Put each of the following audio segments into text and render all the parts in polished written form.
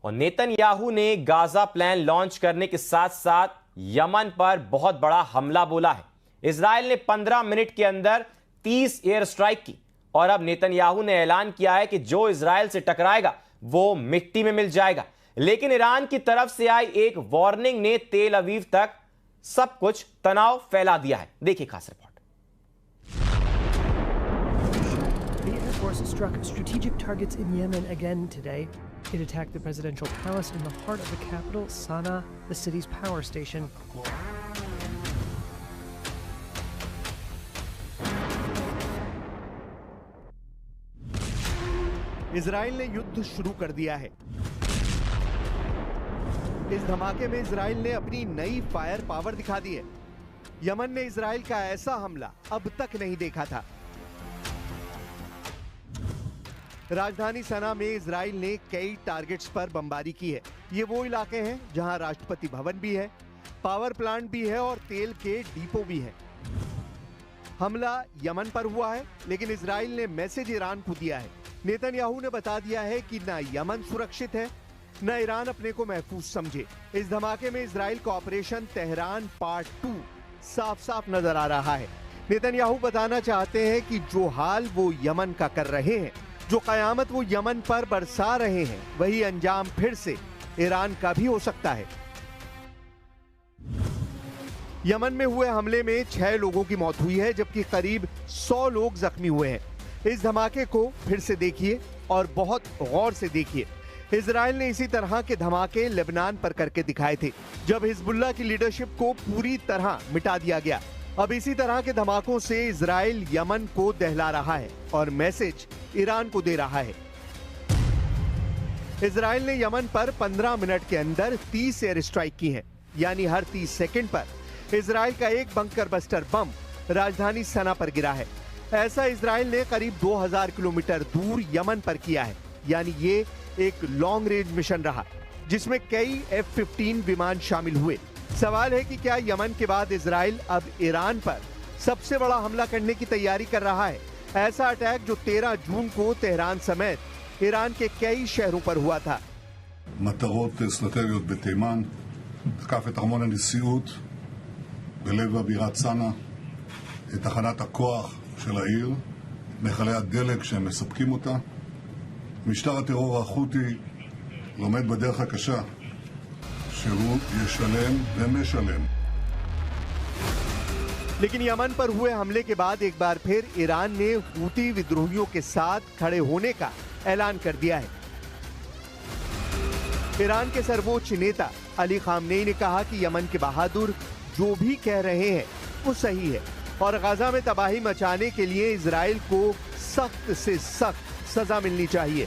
और नेतन्याहू ने Gaza plan launch करने के साथ साथ यमन पर बहुत बड़ा हमला बोला है। इजराइल ने 15 मिनट के अंदर 30 एयर स्ट्राइक की और अब नेतन्याहू ने ऐलान किया है कि जो इजराइल से टकराएगा वो मिट्टी में मिल जाएगा। लेकिन ईरान की तरफ से आई एक वार्निंग ने तेल अवीव तक सब कुछ तनाव फैला दिया है। देखिए खास report. The Air Force struck strategic targets in Yemen again today. It attacked the presidential palace in the heart of the capital, Sana'a, the city's power station. Israel ने युद्ध शुरू कर दिया है। इस धमाके में इजराइल ने अपनी नई फायर पावर दिखा दी है। यमन ने इजराइल का ऐसा हमला अब तक नहीं देखा था। राजधानी सना में इजराइल ने कई टारगेट्स पर बमबारी की है। ये वो इलाके हैं जहां राष्ट्रपति भवन भी है, पावर प्लांट भी है और तेल के डिपो भी है। हमला यमन पर हुआ है, लेकिन इजराइल ने मैसेज ईरान को दिया है। नेतन्याहू ने बता दिया है कि न यमन सुरक्षित है, न ईरान अपने को महफूज समझे। इस धमाके में इजराइल का ऑपरेशन तेहरान पार्ट 2 साफ साफ नजर आ रहा है। नेतन्याहू बताना चाहते हैं कि जो हाल वो यमन का कर रहे हैं, जो कयामत वो यमन पर बरसा रहे हैं, वही अंजाम फिर से ईरान का भी हो सकता है। यमन में हुए हमले में 6 लोगों की मौत हुई है, जबकि करीब 100 लोग जख्मी हुए हैं। इस धमाके को फिर से देखिए और बहुत गौर से देखिए। इजराइल ने इसी तरह के धमाके लेबनान पर करके दिखाए थे, जब हिजबुल्लाह की लीडरशिप को पूरी तरह मिटा दिया गया। अब इसी तरह के धमाकों से इजराइल यमन को दहला रहा है और मैसेज ईरान को दे रहा है। इजराइल ने यमन पर 15 मिनट के अंदर 30 एयर स्ट्राइक की हैं, यानी हर 30 सेकंड पर इजराइल का एक बंकर बस्टर बम राजधानी सना पर गिरा है। ऐसा इजराइल ने करीब 2000 किलोमीटर दूर यमन पर किया है, यानी ये एक लॉन्ग रेंज मिशन रहा, जिसमें कई F-15 विमान शामिल हुए। सवाल है कि क्या यमन के बाद इजराइल अब ईरान पर सबसे बड़ा हमला करने की तैयारी कर रहा है? ऐसा अटैक जो 13 जून को तेहरान समेत ईरान के कई शहरों पर हुआ था। מטרות אסטרטגיות בתימן, תקף את ארמון הנשיאות בלב הבירת סנה, את תחנת הכוח של העיר, מכלי הדלק שהם מספקים אותה. משטר הטרור החותי לומד בדרך הקשה שהוא ישלם ומשלם। लेकिन यमन पर हुए हमले के बाद एक बार फिर ईरान ने हूती विद्रोहियों के साथ खड़े होने का ऐलान कर दिया है। ईरान के सर्वोच्च नेता अली खामनेई ने कहा कि यमन के बहादुर जो भी कह रहे हैं वो सही है और गाजा में तबाही मचाने के लिए इजराइल को सख्त से सख्त सजा मिलनी चाहिए।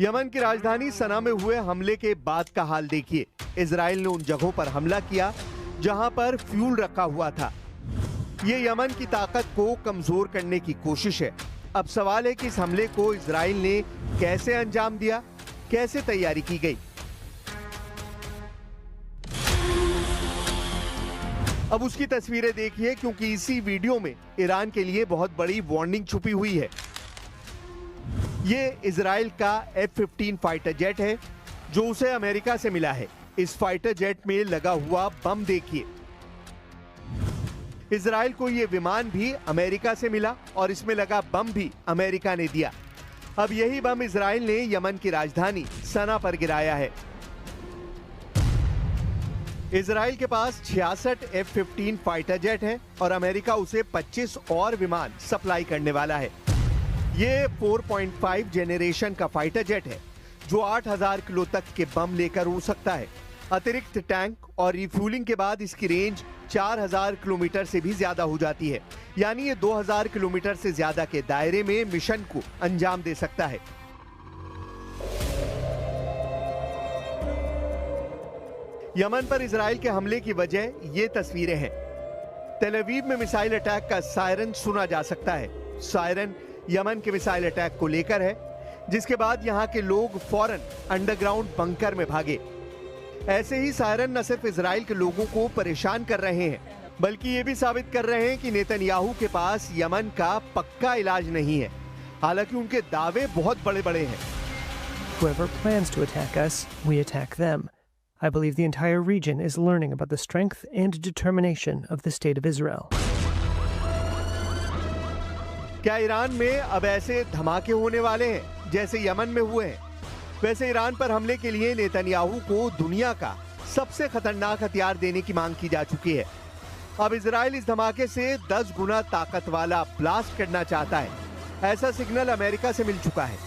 यमन की राजधानी सना में हुए हमले के बाद का हाल देखिए। इजराइल ने उन जगहों पर हमला किया जहां पर फ्यूल रखा हुआ था। ये यमन की ताकत को कमजोर करने की कोशिश है। अब सवाल है कि इस हमले को इजराइल ने कैसे अंजाम दिया, कैसे तैयारी की गई। अब उसकी तस्वीरें देखिए, क्योंकि इसी वीडियो में ईरान के लिए बहुत बड़ी वार्निंग छुपी हुई है। ये इजराइल का F-15 फाइटर जेट है जो उसे अमेरिका से मिला है। इस फाइटर जेट में लगा हुआ बम देखिए। इजराइल को ये विमान भी अमेरिका से मिला और इसमें लगा बम भी अमेरिका ने दिया। अब यही बम इजराइल ने यमन की राजधानी सना पर गिराया है। इजराइल के पास 66 F-15 फाइटर जेट है और अमेरिका उसे 25 और विमान सप्लाई करने वाला है। ये 4.5 जेनरेशन का फाइटर जेट है जो 8000 किलो तक के बम लेकर उड़ सकता है। अतिरिक्त टैंक और रिफ्यूलिंग के बाद इसकी रेंज 4000 किलोमीटर से भी ज्यादा हो जाती है, यानी ये 2000 किलोमीटर से ज्यादा के दायरे में मिशन को अंजाम दे सकता है। यमन पर इजराइल के हमले की वजह ये तस्वीरें हैं। तेल अवीव में मिसाइल अटैक का सायरन सुना जा सकता है। सायरन यमन के मिसाइल अटैक को लेकर है, जिसके बाद यहां के लोग फौरन अंडरग्राउंड बंकर में भागे। ऐसे ही सायरन न सिर्फ इजराइल के लोगों को परेशान कर रहे हैं, बल्कि ये भी साबित कर रहे हैं कि नेतन्याहू के पास यमन का पक्का इलाज नहीं है, हालांकि उनके दावे बहुत बड़े-बड़े हैं। Whoever plans to attack us, we attack them. I believe the entire region is learning about the strength and determination of the State of Israel. क्या ईरान में अब ऐसे धमाके होने वाले हैं जैसे यमन में हुए हैं? वैसे ईरान पर हमले के लिए नेतन्याहू को दुनिया का सबसे खतरनाक हथियार देने की मांग की जा चुकी है। अब इजराइल इस धमाके से 10 गुना ताकत वाला ब्लास्ट करना चाहता है। ऐसा सिग्नल अमेरिका से मिल चुका है,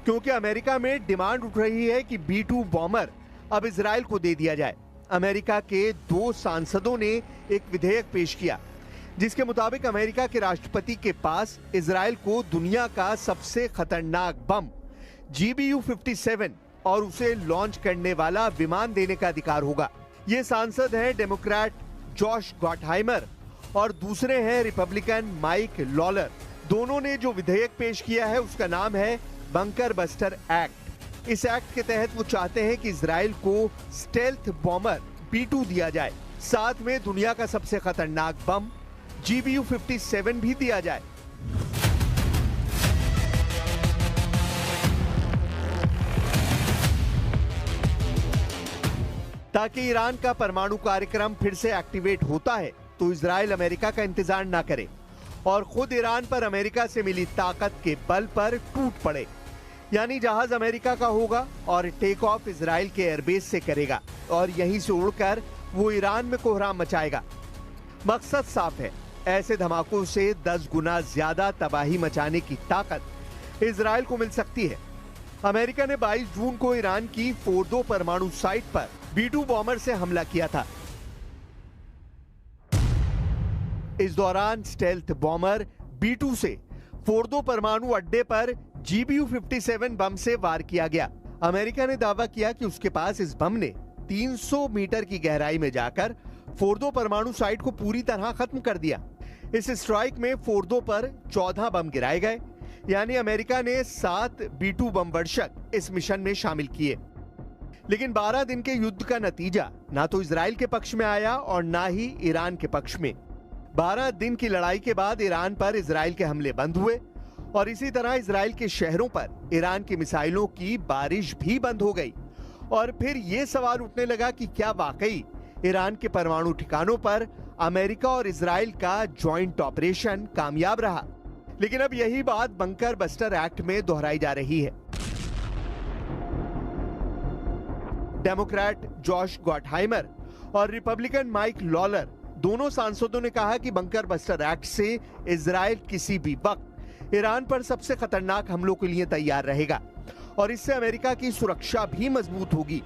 क्योंकि अमेरिका में डिमांड उठ रही है कि B-2 बॉम्बर अब इजराइल को दे दिया जाए। अमेरिका के 2 सांसदों ने एक विधेयक पेश किया, जिसके मुताबिक अमेरिका के राष्ट्रपति के पास इजराइल को दुनिया का सबसे खतरनाक बम GBU-57 और उसे लॉन्च करने वाला विमान देने का अधिकार होगा। ये सांसद हैं डेमोक्रेट जॉश गॉटहाइमर और दूसरे हैं रिपब्लिकन माइक लॉलर। दोनों ने जो विधेयक पेश किया है उसका नाम है बंकर बस्टर एक्ट। इस एक्ट के तहत वो चाहते हैं कि इजराइल को स्टेल्थ बॉम्बर B-2 दिया जाए, साथ में दुनिया का सबसे खतरनाक बम GBU-57 भी दिया जाए। ताकि ईरान का परमाणु कार्यक्रम फिर से एक्टिवेट होता है तो इजराइल अमेरिका का इंतजार ना करे और खुद ईरान पर अमेरिका से मिली ताकत के बल पर टूट पड़े। यानी जहाज अमेरिका का होगा और टेक ऑफ इजराइल के एयरबेस से करेगा और यहीं से उड़कर वो ईरान में कोहराम मचाएगा। मकसद साफ है, ऐसे धमाकों से 10 गुना ज्यादा तबाही मचाने की ताकत इजराइल को मिल सकती है। अमेरिका ने 22 जून को ईरान की फोर्दो परमाणु साइट पर B-2 बॉम्बर से हमला किया था। इस दौरान स्टेल्थ बॉम्बर B-2 से फोर्दो परमाणु अड्डे पर GBU-57 बम से वार किया गया। अमेरिका ने दावा किया कि उसके पास इस बम ने 300 मीटर की गहराई में जाकर फोर्दो परमाणु साइट को पूरी तरह खत्म कर दिया। इस स्ट्राइक में फोर्दो पर 14 बम गिराए गए, यानी अमेरिका ने 7 B-2 बम वर्षक इस मिशन में शामिल किए। लेकिन 12 दिन के युद्ध का नतीजा ना तो इजराइल के पक्ष में आया और ना ही ईरान के पक्ष में। 12 दिन की लड़ाई के बाद ईरान पर इजराइल के हमले बंद हुए और इसी तरह इजराइल के शहरों पर ईरान की मिसाइलों की बारिश भी बंद हो गई। और फिर यह सवाल उठने लगा कि क्या वाकई ईरान के परमाणु ठिकानों पर अमेरिका और इजराइल का जॉइंट ऑपरेशन कामयाब रहा। लेकिन अब यही बात बंकर बस्टर एक्ट में दोहराई जा रही है। डेमोक्रेट जॉश गॉटहाइमर और रिपब्लिकन माइक लॉलर दोनों सांसदों ने कहा कि बंकर बस्टर एक्ट से इजराइल किसी भी वक्त ईरान पर सबसे खतरनाक हमलों के लिए तैयार रहेगा और इससे अमेरिका की सुरक्षा भी मजबूत होगी।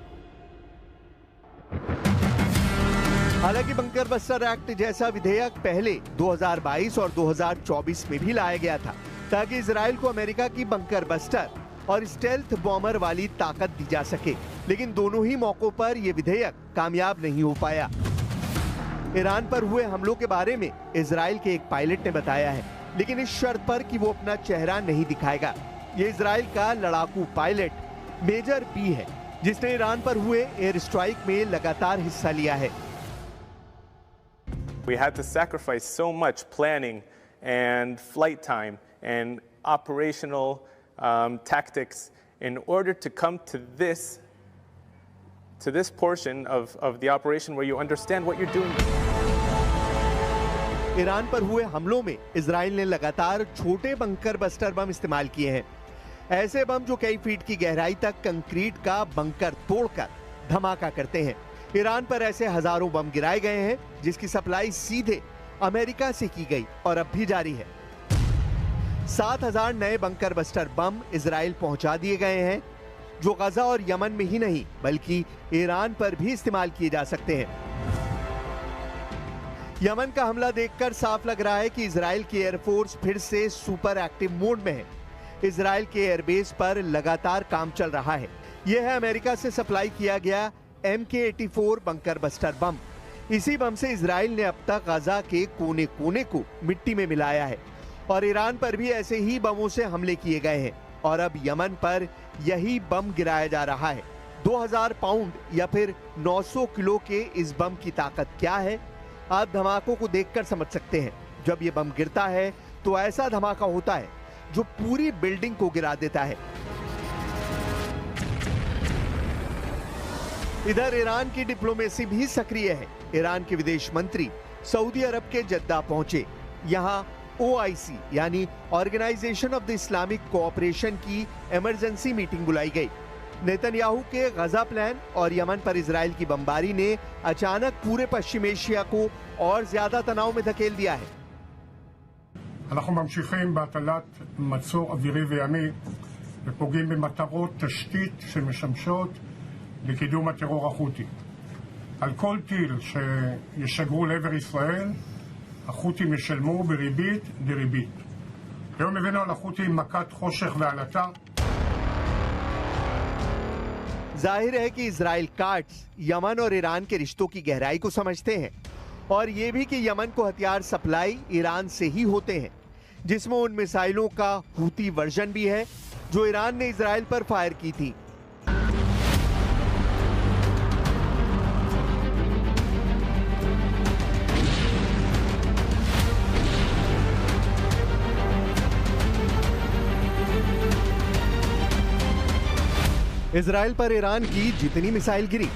हालांकि बंकर बस्टर एक्ट जैसा विधेयक पहले 2022 और 2024 में भी लाया गया था ताकि इजराइल को अमेरिका की बंकर बस्टर और स्टेल्थ बॉम्बर वाली ताकत दी जा सके, लेकिन दोनों ही मौकों पर यह विधेयक कामयाब नहीं हो पाया। ईरान पर हुए हमलों के बारे में इजराइल के एक पायलट ने बताया है, लेकिन इस शर्त पर कि वो अपना चेहरा नहीं दिखाएगा। ये इजराइल का लड़ाकू पायलट मेजर B है, जिसने ईरान पर हुए एयर स्ट्राइक में लगातार हिस्सा लिया है। We had to sacrifice so much planning and flight time and operational tactics in order to come to this portion of the operation where you understand what you're doing. Iran पर हुए हमलों में Israel ने लगातार छोटे bunker buster bomb इस्तेमाल किए हैं। ऐसे बम जो कई फीट की गहराई तक कंक्रीट का बंकर तोड़कर धमाका करते हैं। ईरान पर ऐसे हजारों बम गिराए गए हैं जिसकी सप्लाई सीधे अमेरिका से की गई और अब भी जारी है। 7000 नए बंकर बस्टर बम इजराइल पहुंचा दिए गए हैं, जो गजा और यमन में ही नहीं बल्कि ईरान पर भी इस्तेमाल किए जा सकते हैं। यमन का हमला देखकर साफ लग रहा है कि इजराइल की एयरफोर्स फिर से सुपर एक्टिव मोड में है। इजराइल के एयरबेस पर लगातार काम चल रहा है। यह है अमेरिका से सप्लाई किया गया MK-84 बंकर बस्टर बम। इसी बम से इजराइल ने अब तक गजा के कोने कोने को मिट्टी में मिलाया है और ईरान पर भी ऐसे ही बमों से हमले किए गए हैं और अब यमन पर यही बम गिराया जा रहा है। 2000 पाउंड या फिर 900 किलो के इस बम की ताकत क्या है, आप धमाकों को देखकर समझ सकते हैं। जब ये बम गिरता है तो ऐसा धमाका होता है जो पूरी बिल्डिंग को गिरा देता है। इधर ईरान की डिप्लोमेसी भी सक्रिय है। ईरान के विदेश मंत्री सऊदी अरब के जद्दा पहुंचे। यहां OIC यानी organisation of the Islamic cooperation की इमरजेंसी मीटिंग बुलाई गई। नेतन्याहू के गजा प्लान और यमन पर इजराइल की बमबारी ने अचानक पूरे पश्चिम एशिया को और ज्यादा तनाव में धकेल दिया है। אנחנו ממשיכים בהטלת מצור אווירי וימי ופוגעים במטרות תשתית שמשמשות לקידום הטרור החותי. על כל טיל שישגרו לעבר ישראל, החות'ים ישלמו בריבית דריבית. היום הבאנו על החות'ים מכת חושך ועלטה. जाहिर है कि इजराइल कार्ड्स यमन और ईरान के रिश्तों की गहराई को समझते हैं और ये भी कि यमन को हथियार सप्लाई ईरान से ही होते हैं, जिसमें उन मिसाइलों का हूती वर्जन भी है जो ईरान ने इजराइल पर फायर की थी। इजराइल पर ईरान की जितनी मिसाइल गिरी,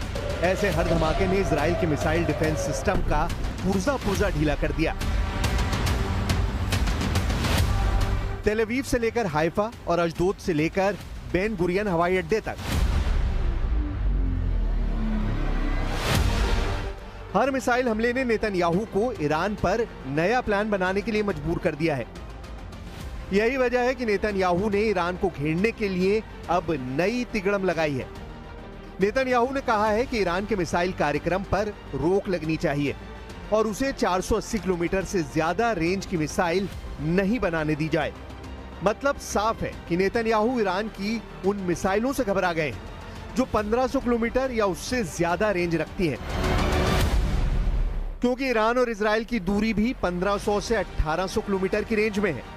ऐसे हर धमाके ने इजराइल के मिसाइल डिफेंस सिस्टम का पुर्जा ढीला कर दिया। तेल अवीव से लेकर हाइफा और अशदोद से लेकर बेन गुरियन हवाई अड्डे तक हर मिसाइल हमले ने नेतन्याहू को ईरान पर नया प्लान बनाने के लिए मजबूर कर दिया है। यही वजह है कि नेतन्याहू ने ईरान को घेरने के लिए अब नई तिगड़म लगाई है। नेतन्याहू ने कहा है कि ईरान के मिसाइल कार्यक्रम पर रोक लगनी चाहिए और उसे 480 किलोमीटर से ज्यादा रेंज की मिसाइल नहीं बनाने दी जाए। मतलब साफ है कि नेतन्याहू ईरान की उन मिसाइलों से घबरा गए हैं जो 1500 किलोमीटर या उससे ज्यादा रेंज रखती हैं, क्योंकि ईरान और इजराइल की दूरी भी 1500 से 1800 किलोमीटर की रेंज में है।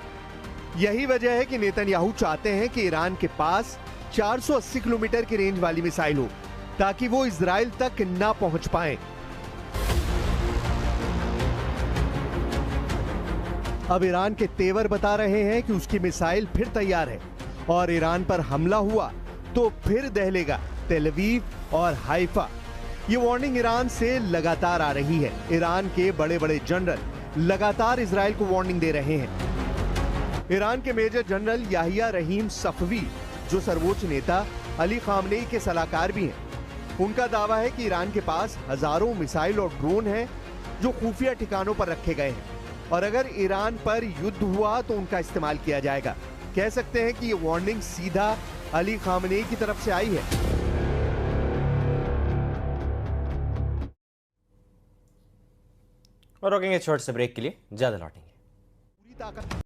यही वजह है कि नेतन्याहू चाहते हैं कि ईरान के पास 480 किलोमीटर की रेंज वाली मिसाइल हो ताकि वो इजराइल तक ना पहुंच पाएं। अब ईरान के तेवर बता रहे हैं कि उसकी मिसाइल फिर तैयार है और ईरान पर हमला हुआ तो फिर दहलेगा तेल अवीव और हाइफा। ये वार्निंग ईरान से लगातार आ रही है। ईरान के बड़े बड़े जनरल लगातार इजराइल को वार्निंग दे रहे हैं। ईरान के मेजर जनरल याहिया रहीम सफवी, जो सर्वोच्च नेता अली खामनेई के सलाहकार भी हैं, उनका दावा है कि ईरान के पास हजारों मिसाइल और ड्रोन हैं जो खुफिया ठिकानों पर रखे गए हैं और अगर ईरान पर युद्ध हुआ तो उनका इस्तेमाल किया जाएगा। कह सकते हैं कि ये वार्निंग सीधा अली खामनेई की तरफ से आई है। और रोकेंगे छोटे से ब्रेक के लिए, ज्यादा लौटेंगे। पूरी ताकत